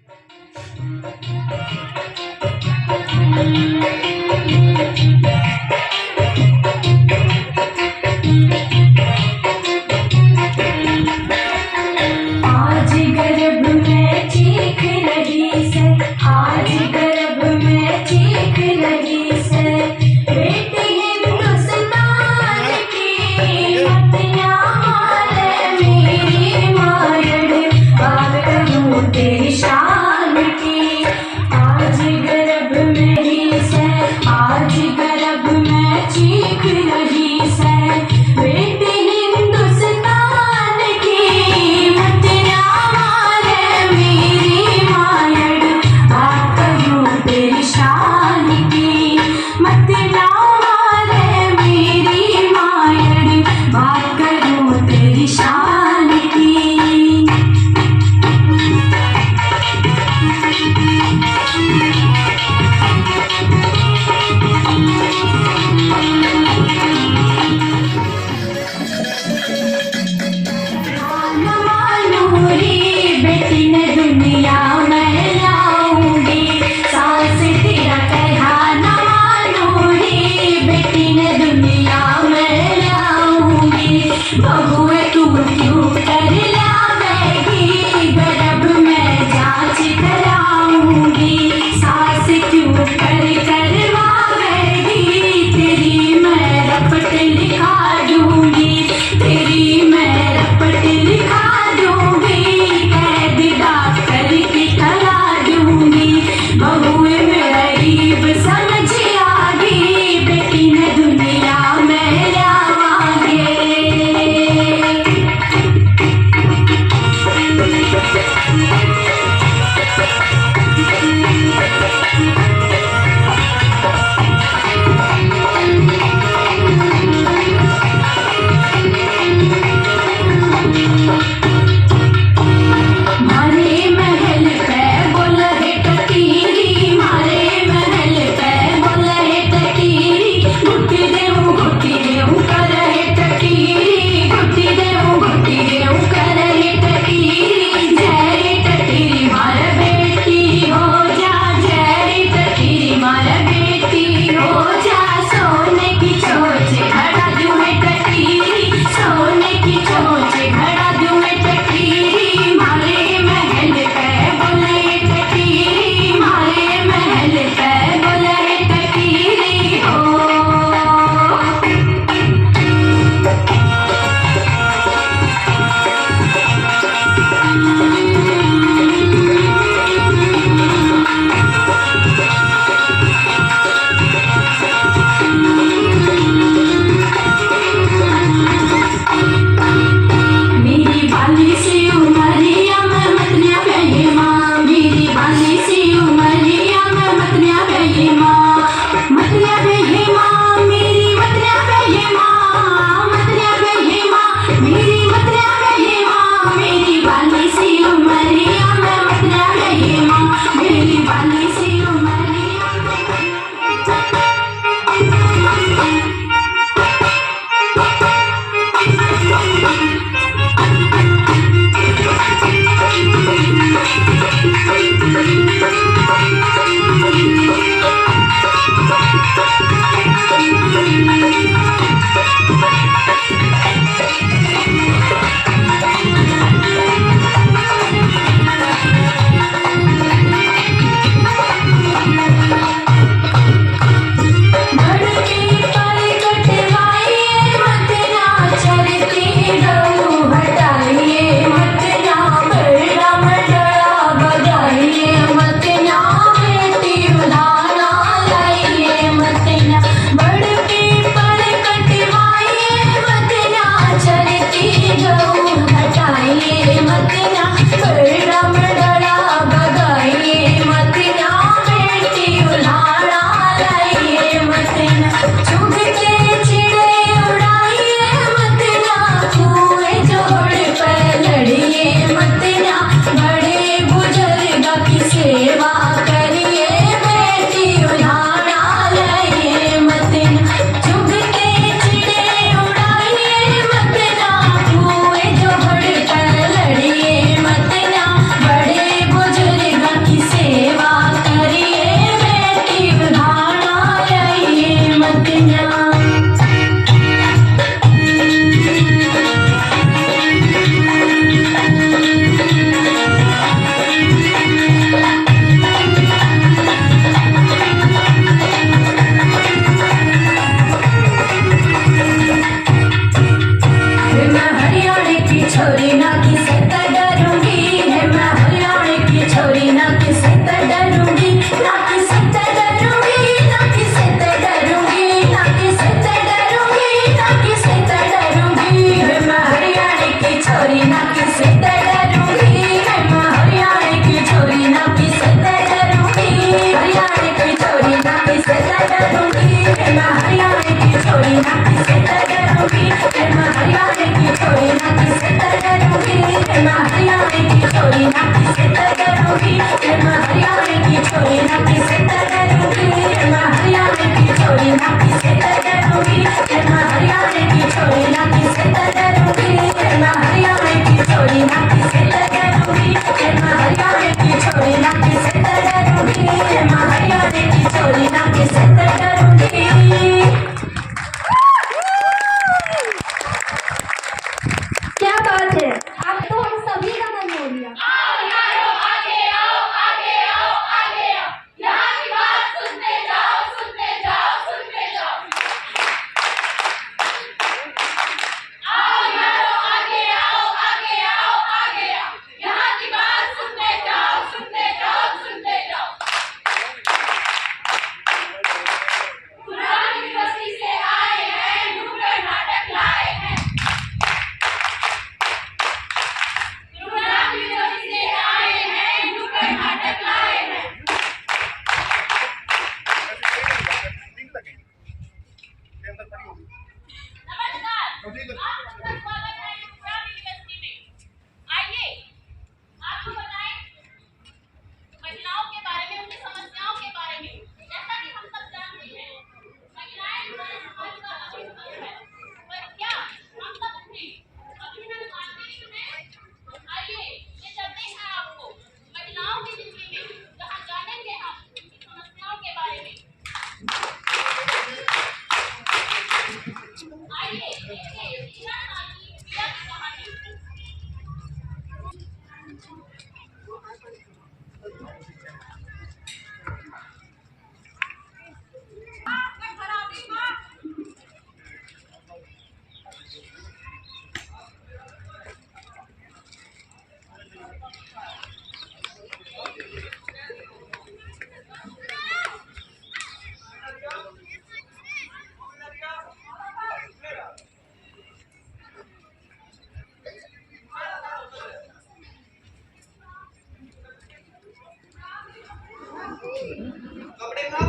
आज गर्भ में चीख रही से, आज गर्भ में चीख रही से, बेटी हिंदुस्तान की मतिया मारे मेरी मायड़, बात करूं तेरी शान की। आज गर्भ में ही से, आज गर्भ में चीख रही से, बेटी हिंदुस्तान की मतिया मारे मेरी मायड़, बात करूं तेरी शान की। मतिया मारे मेरी मायड़, बात करूं तेरी शान की। बेटी ने दुनिया में लाऊंगी, सास तेरा कहना मानूंगी, बेटी ने दुनिया में लाऊंगी। बबुए तू क्यों कर लावेगी, गर्भ में जांच कराऊंगी, सास क्यों करवावेगी, तेरी मैं रपट लिखा दूंगी, तेरी मैं रपट लिखा दूंगी।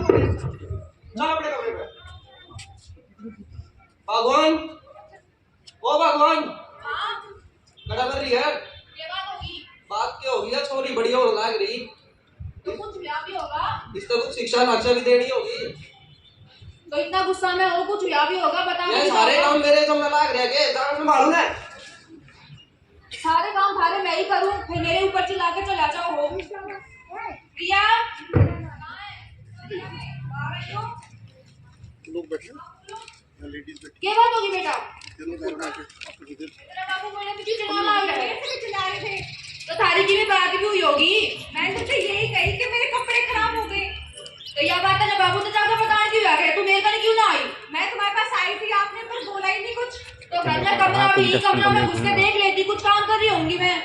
चल अपने कमरे में। भगवान, ओ भगवान, बड़ा कर रही है। ये बात होगी। बात क्या होगी? छोरी बढ़िया हो लाग रही। तो कुछ हुआ भी होगा। इसको कुछ शिक्षा नाक्षा भी देनी होगी। तो इतना गुस्सा में और कुछ हुआ भी होगा, बता। ये सारे काम मेरे जो मैं लाग रहा है, दान संभालू ना। सारे काम थारे मैं ही करूं, फिर मेरे ऊपर चिल्ला के चला जाओ। हो प्रिया, लोग बैठे लेडीज बैठी क्या बात होगी बेटा? तेरा बाबू बोले तुझे चिल्ला रहे थे, तो थारी की भी बात भी हुई होगी। मैं तुझे यही कही कि मेरे कपड़े खराब हो गए। तो यह बात है ना बाबू, तो जाकर बताने क्यों आ गए? तू मेरे घर क्यों ना आई? मैं तुम्हारे पास आई थी, आपने पर बोला ही नहीं कुछ। तो घर में कमरा भी, कमरा में घुस के देख लेती, कुछ काम कर रही होंगी मैं।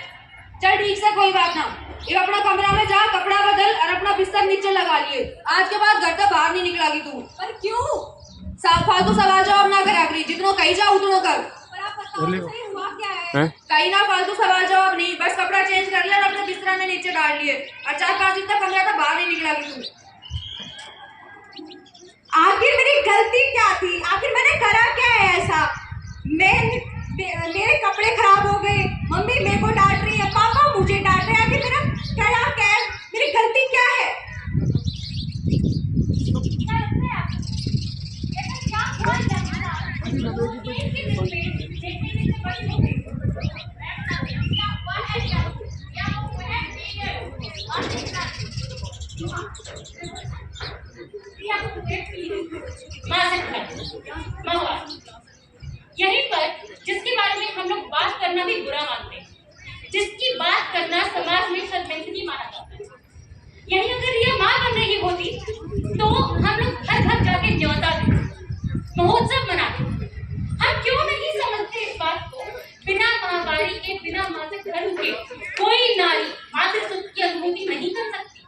चल ठीक से, कोई बात ना। ये अपना कमरा में जा, कपड़ा बदल और अपना बिस्तर नीचे लगा लिए। आज के बाद घर से बाहर नहीं निकलागी तू। पर क्यों? फालतू सवाल जवाब ना कर आखिरी, जितनो कही जा उतनो कर। पर आप बताओ सही हुआ क्या है? कहीं ना फालतू सवाल जवाब नहीं, बस कपड़ा चेंज कर लिया और अपने बिस्तर में नीचे डाल लिए और 4-5 दिन तक कमरा था बाहर नहीं निकलागी तू। आखिर मेरी गलती क्या थी? आखिर मैंने करा क्या है ऐसा? मेरे कपड़े खराब हो गए, मम्मी मेरे को डांट रही है, पापा मुझे डांट रहे हैं। आखिर मेरा क्या है? मेरी गलती क्या है? यहीं पर जिसके बारे में हम लोग बात करना भी बुरा मानते हैं, जिसकी बात करना समाज में शर्मिंदगी माना जाता है, यही अगर ये माँ बन रही होती तो हम लोग घर घर जाके न्योता देते, महोत्सव मनाते। हम क्यों नहीं समझते इस बात को? बिना महावारी के, बिना मासिक धर्म के कोई नारी मातृ सुख की अनुभूति नहीं कर सकती।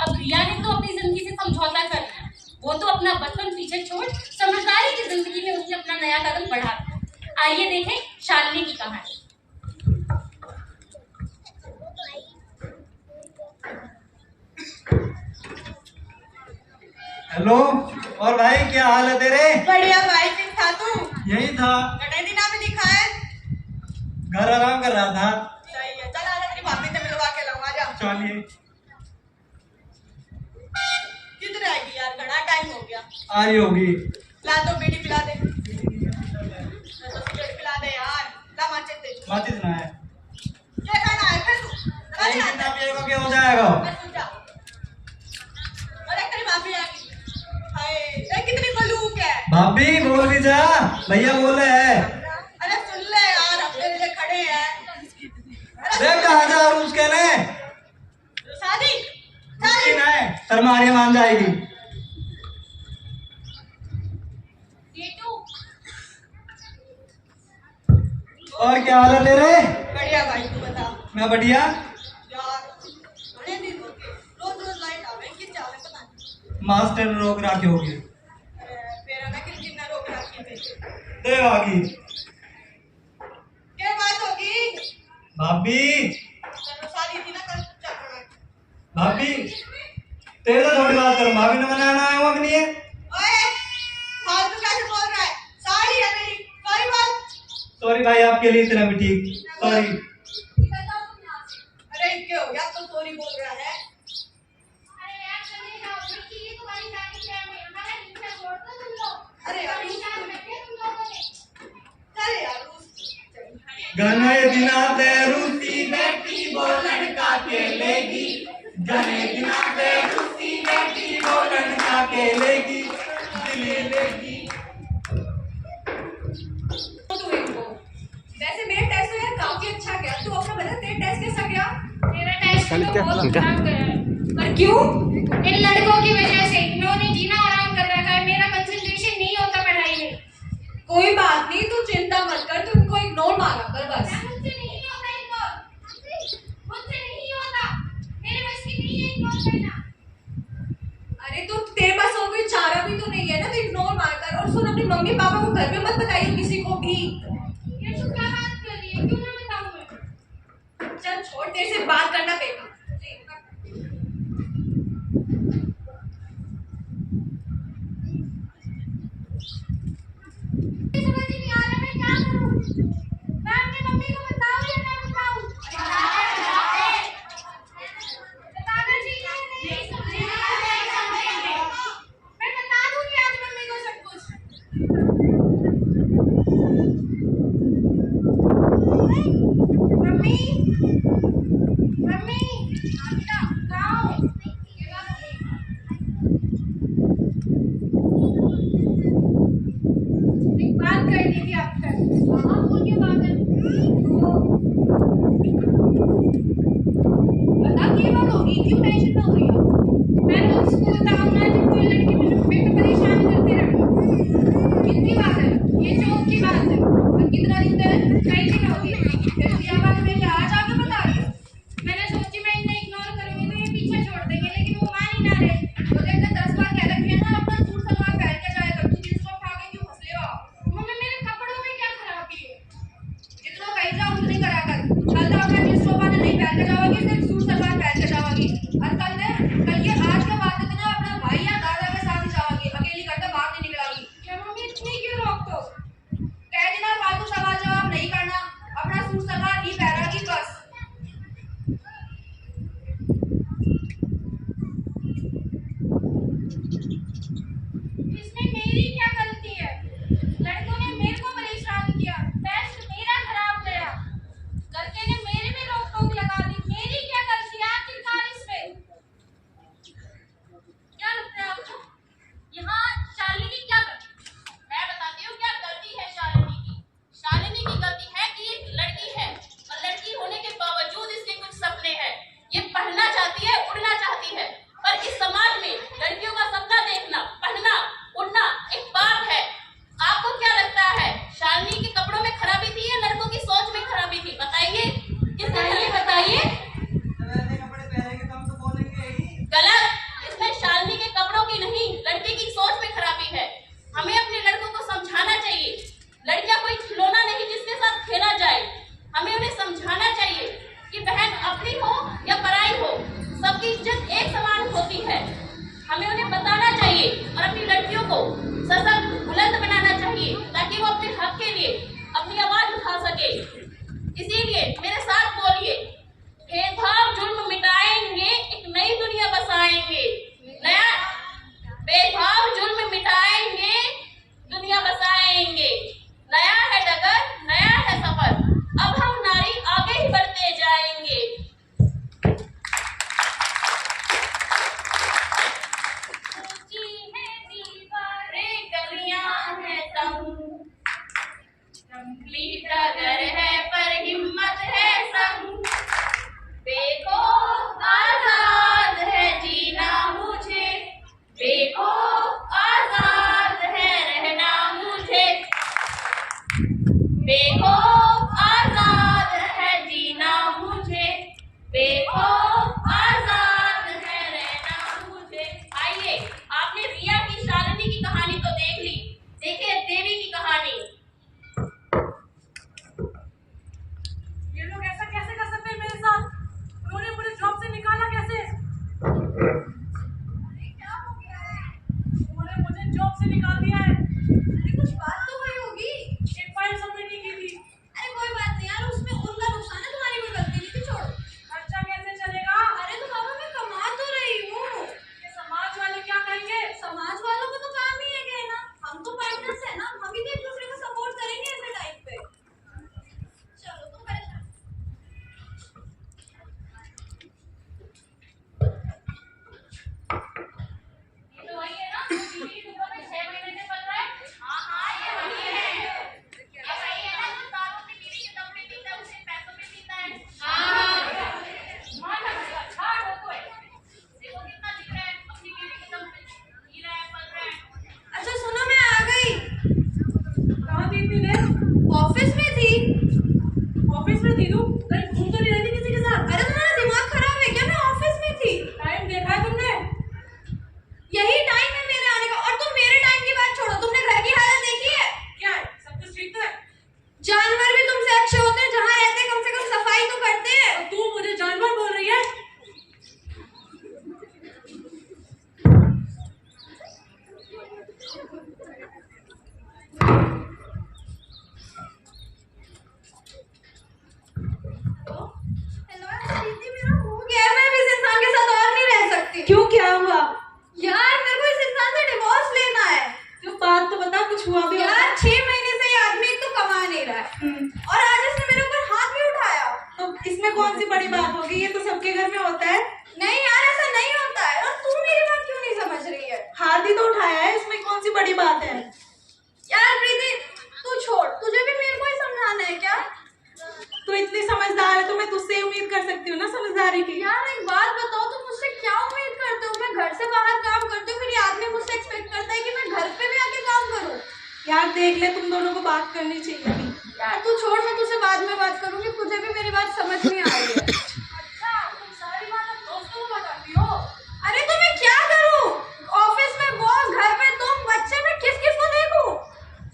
अब रिया ने तो अपनी जिंदगी से समझौता कर लिया, वो तो अपना बचपन पीछे छोड़ समझदारी की जिंदगी में उसने अपना नया कदम बढ़ा दिया। आइए देखें शालिनी की कहानी। हेलो, और भाई क्या हाल है तेरे? बढ़िया भाई, किस था तू? यही था, बड़े दिना में दिखा है। घर आराम कर रहा था। सही है, चल आजा, तेरी भाभी से मिलवा के लाऊं, आजा। चलिए। किधर आएगी यार, घना टाइम हो गया। आ रही होगी। ला दो, बीड़ी पिला दे। तो सिगरेट पिला दे यार। ला माचिस दे। माचिस ना है। क्या खाना है फिर तू? कितना पिएगा क्या हो जाएगा? बस तू जा। अरे तेरी भाभी आ गई। हाय, ये कितनी मलूक है। भाभी बोल भी जा, भैया बोल रहे हैं। अरे सुन ले यार, अपने लिए खड़े हैं। देख कहाँ जा रहा हूँ उसके लिए। शादी उसकी ना है, शर्मारियाँ मान जाएगी। और क्या हाल है तेरे? बढ़िया भाई, तू बता। मैं बढ़िया। यार बड़े दिन हो गए, रोज रोज लाइट आवे, किस चाले पता नहीं। मास्टर रोक रखी होगी। मेरा ना किस दिन रोक रखी थी। देव आगी। क्या बात होगी? भाभी, चलो शादी थी ना कल, चल पड़ा। भाभी तेरे से थोड़ी बात करूँ, भाभी ने मनाना आया हुआ कि नहीं है? ओए, फालतू कैसे बोल रहा है? साड़ी है मेरी, सारी बात। सॉरी भाई, आपके लिए इतना भी ठीक। सॉरी। अरे क्या हो गया, तो सॉरी बोल रहा है? अरे यार, चल यार, घने दिना ते रूसी बेटी बोलन का केलेगी, घने दिना ते रूसी बेटी बोलन का केलेगी, दिले लेगी। वैसे मेरा टेस्ट तो यार काफी अच्छा गया। तू अपना बता, तेरा टेस्ट कैसा गया? मेरा टेस्ट तो बहुत खराब गया है। पर क्यों? इन लड़कों की वजह से इन्होंने जीना आराम कर रखा है, मेरा कंसंट्रेशन नहीं होता पढ़ाई में। कोई बात नहीं, तू चिंता मत कर, तू उनको इग्नोर मारा कर बस। मुझसे नहीं होता इग्नोर, मुझसे नहीं होता, मेरे बस की नहीं है इग्नोर करना। अरे तो तेरे पास और कोई चारा भी तो नहीं है ना, तो इग्नोर मार कर। और सुन, अपने मम्मी पापा को घर पे मत बताइए किसी को भी। ये तू क्या बात कर रही है, क्यों ना बताऊं मैं? चल छोड़, तेरे से बात करना बेकार। समझ ही नहीं आ रहा मैं क्या करूं। मैं अपनी मम्मी को बताऊं या ना बताऊं? बताना चाहिए, नहीं समझेंगे। मैं बता दूंगी आज मम्मी को सब कुछ। मम्मी, मम्मी, बेटा, कहाँ हो? ये बात एक बात करनी थी आपसे। हाँ, बोल के बात है। बता, क्या बात होगी, क्यों टेंशन में हो रही हो? मैं रोज उसको बताऊँ ना, जब कोई लड़की मुझे पे परेशान करती रहती। कितनी बात है, ये चौथ की बात है। और कितना दिन तक कई दिन हो गए, फिर यह बात मुझे आज आके बता रही हो। मैंने सोची मैं इन्हें इग्नोर करूंगी तो ये पीछे छोड़ देंगे, लेकिन वो मान ही ना रहे। तो जब तक 10 बार कह रखी है ना, अपना सूट सलवार पहन के जाया कर, तू जींस टॉप खा के क्यों फंस ले हो? मम्मी, मेरे कपड़ों में क्या खराबी है? जितना कहीं जाओ उतनी करा कर। कल तो अपना जींस टॉप नहीं पहन के जाओगी, सिर्फ सूट सलवार पहन के जाओगी। और कल ये आज के बाद इतना अपना भाई या दादा के साथ ही जाओगी, अकेली करके बाहर नहीं निकलोगी। क्या मम्मी इतनी क्यों रोकते हो? कह देना फालतू सवाल जवाब नहीं करना, अपना सूट सलवार ही पहनेगी बस। इसमें मेरी क्या गलती है? लड़कों ने मेरे को परेशान किया, टेस्ट मेरा खराब गया, लड़के ने मेरे में रोक टोक लगा दी। मेरी क्या गलती है आखिरकार इसमें? क्या लगता है आपको? यहाँ शालिनी की क्या गलती? मैं बताती हूँ क्या गलती है शालिनी की। शालिनी की गलती है कि ये लड़की है और लड़की होने के बावजूद इसके कुछ सपने हैं। ये पढ़ना चाहती है, उड़ना चाहती है, पर इस समाज में लड़कियों का सपना देखना, पढ़ना, उड़ना एक पाप है। आपको क्या लगता है शालिनी के कपड़ों में खराबी थी या लड़कों की सोच में खराबी थी? बताइए, किसने पहले बताइए? वैसे कपड़े पहनेंगे तो हम तो बोलेंगे ही। गलत, इसमें शालिनी के कपड़ों की नहीं, लड़की की सोच में खराबी है। हमें अपने लड़कों को समझाना चाहिए, लड़कियां कोई खिलौना नहीं जिसके साथ खेला जाए। हमें उन्हें समझाना चाहिए कि बहन अपनी हो या पराई हो, सबकी इज्जत एक समान होती है। हमें उन्हें बताना चाहिए और अपनी लड़कियों को सशक्त, बुलंद बनाना चाहिए ताकि वो अपने हक के लिए अपनी आवाज उठा सके। इसीलिए मेरे साथ बोलिए, भेदभाव जुल्म मिटाएंगे, एक नई दुनिया बसाएंगे। नया भेदभाव जुल्म मिटाएंगे, दुनिया बसाएंगे। नया है डगर, नया है सफर, अब हम नारी आगे ही बढ़ते जाएंगे। ऊंची है दीवारें, गलियां हैं तंग, जंगली डगर है पर हिम्मत है संग। देखो आजाद है जीना क्या हुआ? यार मेरे को इस इंसान से डिवोर्स लेना है। तो बात तो बता, कुछ हुआ भी होगा। यार 6 महीने से ये आदमी एक तो कमा नहीं रहा है और आज इसने मेरे ऊपर हाथ भी उठाया। तो इसमें कौन सी बड़ी बात होगी, ये तो सबके घर में होता है। नहीं यार ऐसा नहीं होता है। और तू मेरी बात क्यों नहीं समझ रही है? हाथ ही तो उठाया है, इसमें कौन सी बड़ी बात है। यार प्रीति तू छोड़, तुझे भी मेरे को ही समझाना है क्या? तू इतनी समझदार है तो मैं तुझसे उम्मीद कर सकती हूँ ना समझदारी की। यार एक बात बताओ, तुम मुझसे क्या उम्मीद करते हो? मैं घर से बाहर काम करती हूँ, फिर ये आदमी मुझसे एक्सपेक्ट करता है कि मैं घर पे भी आके काम करूँ। यार देख ले, तुम दोनों को बात करनी चाहिए अभी। यार तू छोड़, मैं तुझसे बाद में बात करूंगी, तुझे भी मेरी बात समझ नहीं आ रही है। अच्छा तुम सारी बात अब दोस्तों को बताती हो? अरे तो मैं क्या करूँ? ऑफिस में बॉस, घर पे तुम, बच्चे, में किस किस को देखूँ?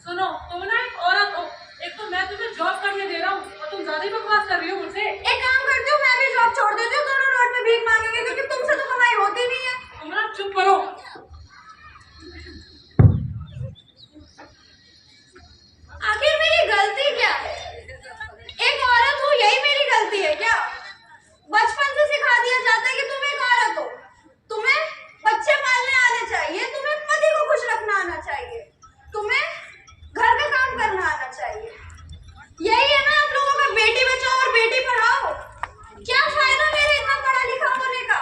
सुनो, तुम ना एक औरत हो। एक तो मैं तुम्हें जॉब करने दे रहा हूँ और तुम ज्यादा ही बकवास कर रही हो मुझसे। एक काम करती हूँ, मैं भी जॉब छोड़ देती हूँ, दोनों रोड पे भीख मांगेंगे क्योंकि तुमसे तो कमाई होती नहीं है। तुम ना चुप करो। आखिर मेरी गलती क्या है? एक औरत हूँ, यही मेरी गलती है क्या? बचपन से सिखा दिया जाता है कि तुम एक औरत हो, तुम्हें बच्चे पालने आने चाहिए, तुम्हें पति को खुश रखना आना चाहिए, तुम्हें घर का काम करना आना चाहिए। यही है ना आप लोगों का बेटी बचाओ और बेटी पढ़ाओ। क्या फायदा मेरे इतना पढ़ा लिखा होने का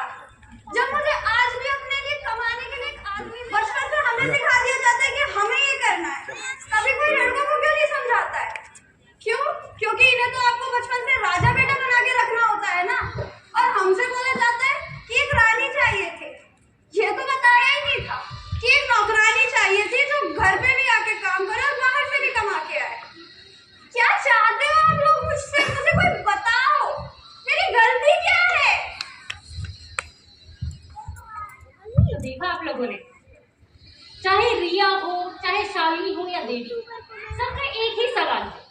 जब मुझे आज भी अपने लिए कमाने के लिए एक आदमी। बचपन से हमें सिखा दिया जाता है कि हमें ये करना है। कभी कोई लड़कों को क्यों नहीं समझाता है? क्यों? क्योंकि इन्हें तो आपको बचपन से राजा बेटा बना के रखना होता है ना। और हमसे बोला जाता है कि एक रानी चाहिए थी, ये तो बताया ही नहीं था कि एक नौकरानी चाहिए थी जो घर पे भी आके काम करे और बाहर से भी कमा के आए। क्या चाहते हो आप लोग मुझसे? मुझे कोई बताओ, मेरी गलती क्या है? तो देखा आप लोगों ने, चाहे रिया हो, चाहे शालिनी हो या देवी, सबका एक ही सवाल है,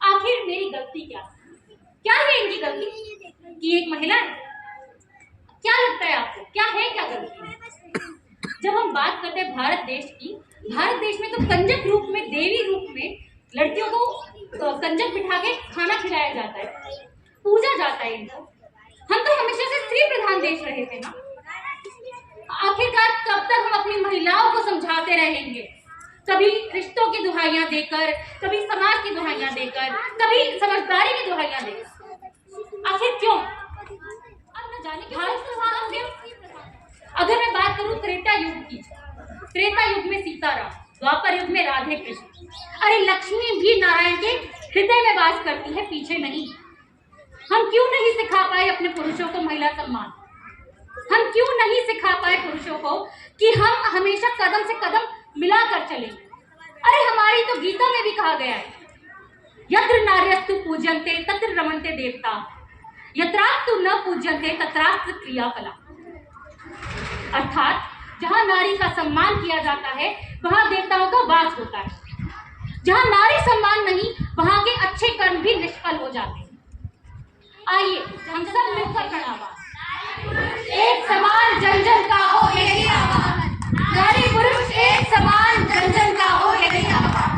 आखिर मेरी गलती क्या है इनकी गलती कि एक महिला है? क्या लगता है आपको, क्या है, क्या गलती है? जब हम बात करते हैं भारत देश की, भारत देश में तो कंजक रूप में, देवी रूप में लड़कियों को कंजक बिठा के खाना खिलाया जाता है, पूजा जाता है इनको। हम तो हमेशा से स्त्री प्रधान देश रहे थे ना। आखिरकार कब तक हम अपनी महिलाओं को समझाते रहेंगे? कभी रिश्तों की दुहाइयां देकर, कभी समाज की दुहाइयां देकर, कभी समझदारी की दुहाइयां देकर। आखिर क्यों? अब न जाने क्यों भारत प्रधान हो गया। अगर मैं बात करूं त्रेता युग की, त्रेता युग में सीताराम, द्वापर युग में राधे कृष्ण। अरे लक्ष्मी भी नारायण के हृदय में वास करती है, पीछे नहीं। हम क्यों नहीं सिखा पाए अपने पुरुषों को महिला सम्मान? हम क्यों नहीं सिखा पाए पुरुषों को कि हम हमेशा कदम से कदम मिलाकर चलें? अरे हमारी तो गीता में भी कहा गया है, यत्र नार्यस्तु पूज्यन्ते तत्र रमन्ते देवता, यत्रास्तु न पूज्यन्ते तत्रास्त्र क्रियाफला। अर्थात जहाँ नारी का सम्मान किया जाता है वहाँ देवताओं का वास होता है। जहाँ नारी सम्मान नहीं, वहाँ के अच्छे कर्म भी निष्फल हो जाते हैं। आइए हम सब मिलकर प्रणाम। एक समान जन जन का हो यही आह्वान, नारी पुरुष एक समान जन जन का हो यही आह्वान।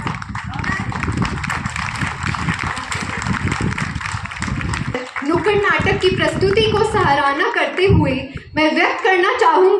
नुक्कड़ नाटक की प्रस्तुति को सराहना करते हुए मैं व्यक्त करना चाहूँगी